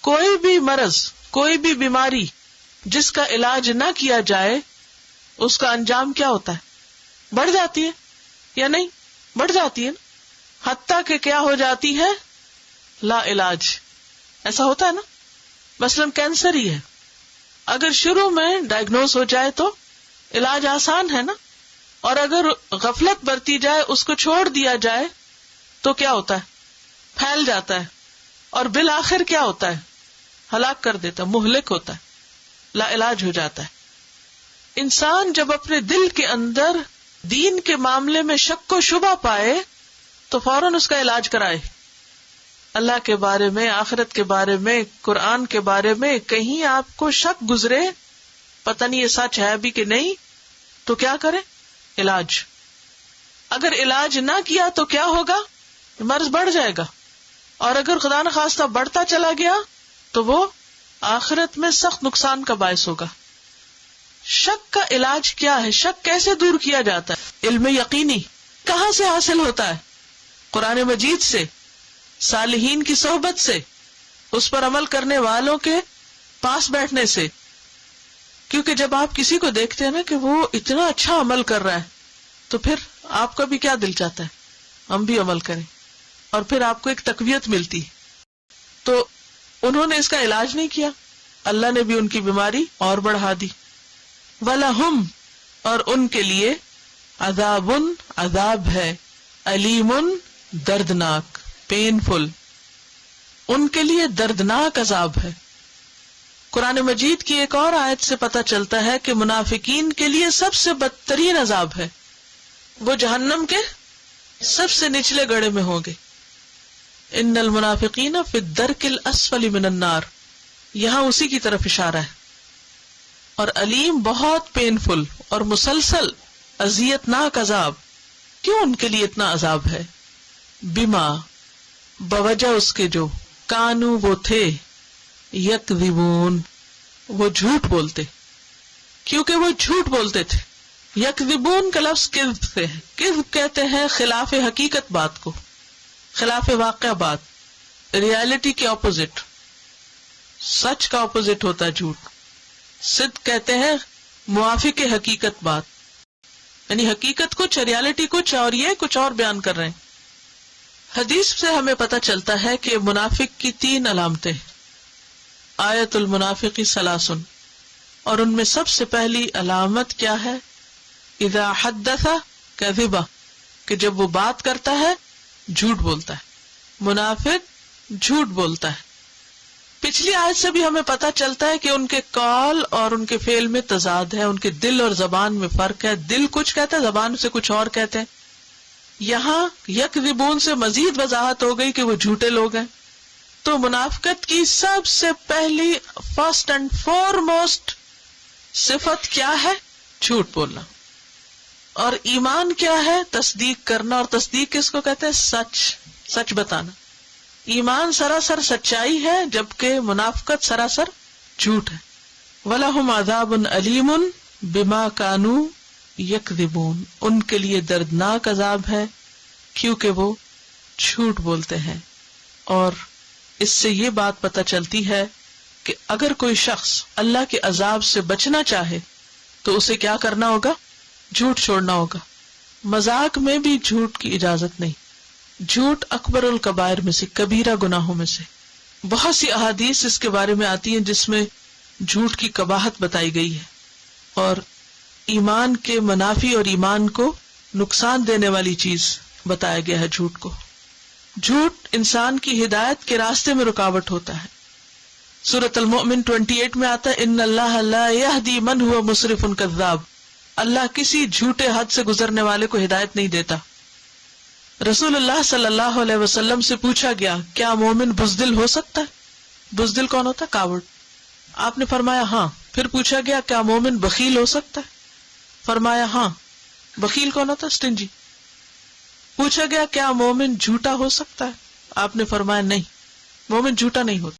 کوئی بھی مرض، کوئی بھی بیماری جس کا علاج نہ کیا جائے اس کا انجام کیا ہوتا ہے؟ بڑھ جاتی ہے یا نہیں؟ بڑھ جاتی ہے نا، حتیٰ کہ کیا ہو جاتی ہے؟ لا علاج. ایسا ہوتا ہے نا، مثلاً کینسر ہی ہے، اگر شروع میں ڈائگنوز ہو جائے تو علاج آسان ہے نا، اور اگر غفلت برتی جائے، اس کو چھوڑ دیا جائے تو کیا ہوتا ہے؟ پھیل جاتا ہے، اور بالآخر کیا ہوتا ہے؟ ہلاک کر دیتا ہے، مہلک ہوتا ہے، لا علاج ہو جاتا ہے. انسان جب اپنے دل کے اندر دین کے معاملے میں شک و شبہ پائے تو فوراً اس کا علاج کرائے. اللہ کے بارے میں، آخرت کے بارے میں، قرآن کے بارے میں کہیں آپ کو شک گزرے، پتہ نہیں یہ سچ ہے بھی کہ نہیں، تو کیا کرے؟ علاج. اگر علاج نہ کیا تو کیا ہوگا؟ مرض بڑھ جائے گا، اور اگر خدا نخواستہ بڑھتا چلا گیا تو وہ آخرت میں سخت نقصان کا باعث ہوگا. شک کا علاج کیا ہے؟ شک کیسے دور کیا جاتا ہے؟ علم یقینی کہاں سے حاصل ہوتا ہے؟ قرآن مجید سے، صالحین کی صحبت سے، اس پر عمل کرنے والوں کے پاس بیٹھنے سے. کیونکہ جب آپ کسی کو دیکھتے ہیں نا کہ وہ اتنا اچھا عمل کر رہا ہے تو پھر آپ کا بھی کیا دل چاہتا ہے ہم بھی عمل کریں، اور پھر آپ کو ایک تقویت ملتی. تو انہوں نے اس کا علاج نہیں کیا، اللہ نے بھی ان کی بیماری اور بڑھا دی. وَلَهُمْ، اور ان کے لیے، عذابٌ، عذاب ہے، علیمٌ، دردناک، پینفل، ان کے لیے دردناک عذاب ہے. قرآن مجید کی ایک اور آیت سے پتہ چلتا ہے کہ منافقین کے لیے سب سے بدترین عذاب ہے، وہ جہنم کے سب سے نچلے گڑھے میں ہوں گے. ان المنافقین فی الدرک الاسفل من النار، یہاں اسی کی طرف اشارہ ہے. اور علیم، بہت پینفل اور مسلسل اذیت ناک عذاب. کیوں ان کے لیے اتنا عذاب ہے؟ بما، بوجہ اس کے جو، کانو وہ تھے، یکذبون، وہ جھوٹ بولتے، کیونکہ وہ جھوٹ بولتے تھے. یکذبون کا لفظ کذب سے ہے. کذب کہتے ہیں خلاف حقیقت بات کو، خلاف واقع بات، ریالٹی کے اپوزٹ. سچ کا اپوزٹ ہوتا ہے جھوٹ. صدق کہتے ہیں موافق حقیقت بات، یعنی حقیقت کچھ، ریالٹی کچھ، اور یہ کچھ اور بیان کر رہے ہیں. حدیث سے ہمیں پتہ چلتا ہے کہ منافق کی 3 علامتیں. آیت المنافق ثلاث، اور ان میں سب سے پہلی علامت کیا ہے؟ اذا حدث کذب، کہ جب وہ بات کرتا ہے جھوٹ بولتا ہے. منافق جھوٹ بولتا ہے. پچھلی آیت سے بھی ہمیں پتہ چلتا ہے کہ ان کے قول اور ان کے فعل میں تضاد ہے، ان کے دل اور زبان میں فرق ہے. دل کچھ کہتا ہے، زبان سے کچھ اور کہتے ہیں. یہاں یکذبون سے مزید وضاحت ہو گئی کہ وہ جھوٹے لوگ ہیں. تو منافقت کی سب سے پہلی، فرسٹ اینڈ فارموسٹ صفت کیا ہے؟ جھوٹ بولنا. اور ایمان کیا ہے؟ تصدیق کرنا. اور تصدیق کس کو کہتے ہیں؟ سچ بتانا. ایمان سراسر سچائی ہے، جبکہ منافقت سراسر جھوٹ ہے. وَلَهُمْ عَذَابٌ عَلِيمٌ بِمَا كَانُوا يَكْذِبُونَ، ان کے لیے دردناک عذاب ہے کیونکہ وہ جھوٹ بولتے ہیں. اور اس سے یہ بات پتہ چلتی ہے کہ اگر کوئی شخص اللہ کے عذاب سے بچنا چاہے تو اسے کیا کرنا ہوگا؟ جھوٹ چھوڑنا ہوگا. مذاق میں بھی جھوٹ کی اجازت نہیں. جھوٹ اکبر الکبائر میں سے، کبیرہ گناہوں میں سے. بہت سی احادیث اس کے بارے میں آتی ہیں جس میں جھوٹ کی قباحت بتائی گئی ہے، اور ایمان کے منافی اور ایمان کو نقصان دینے والی چیز بتایا گیا ہے جھوٹ کو. جھوٹ انسان کی ہدایت کے راستے میں رکاوٹ ہوتا ہے. سورۃ المؤمن 28 میں آتا ہے، ان اللہ لا یہدی من هو مسرف کذاب، اللہ کسی جھوٹے حد سے گزرنے والے کو ہدایت نہیں دیتا. رسول اللہ صلی اللہ علیہ وسلم سے پوچھا گیا، کیا مومن بزدل ہو سکتا ہے؟ بزدل کون ہوتا ہے؟ کاوڑ. آپ نے فرمایا ہاں. پھر پوچھا گیا، کیا مومن بخیل ہو سکتا ہے؟ فرمایا ہاں. بخیل کون ہوتا ہے؟ سٹنجی. پوچھا گیا، کیا مومن جھوٹا ہو سکتا ہے؟ آپ نے فرمایا نہیں، مومن جھوٹا نہیں ہوتا.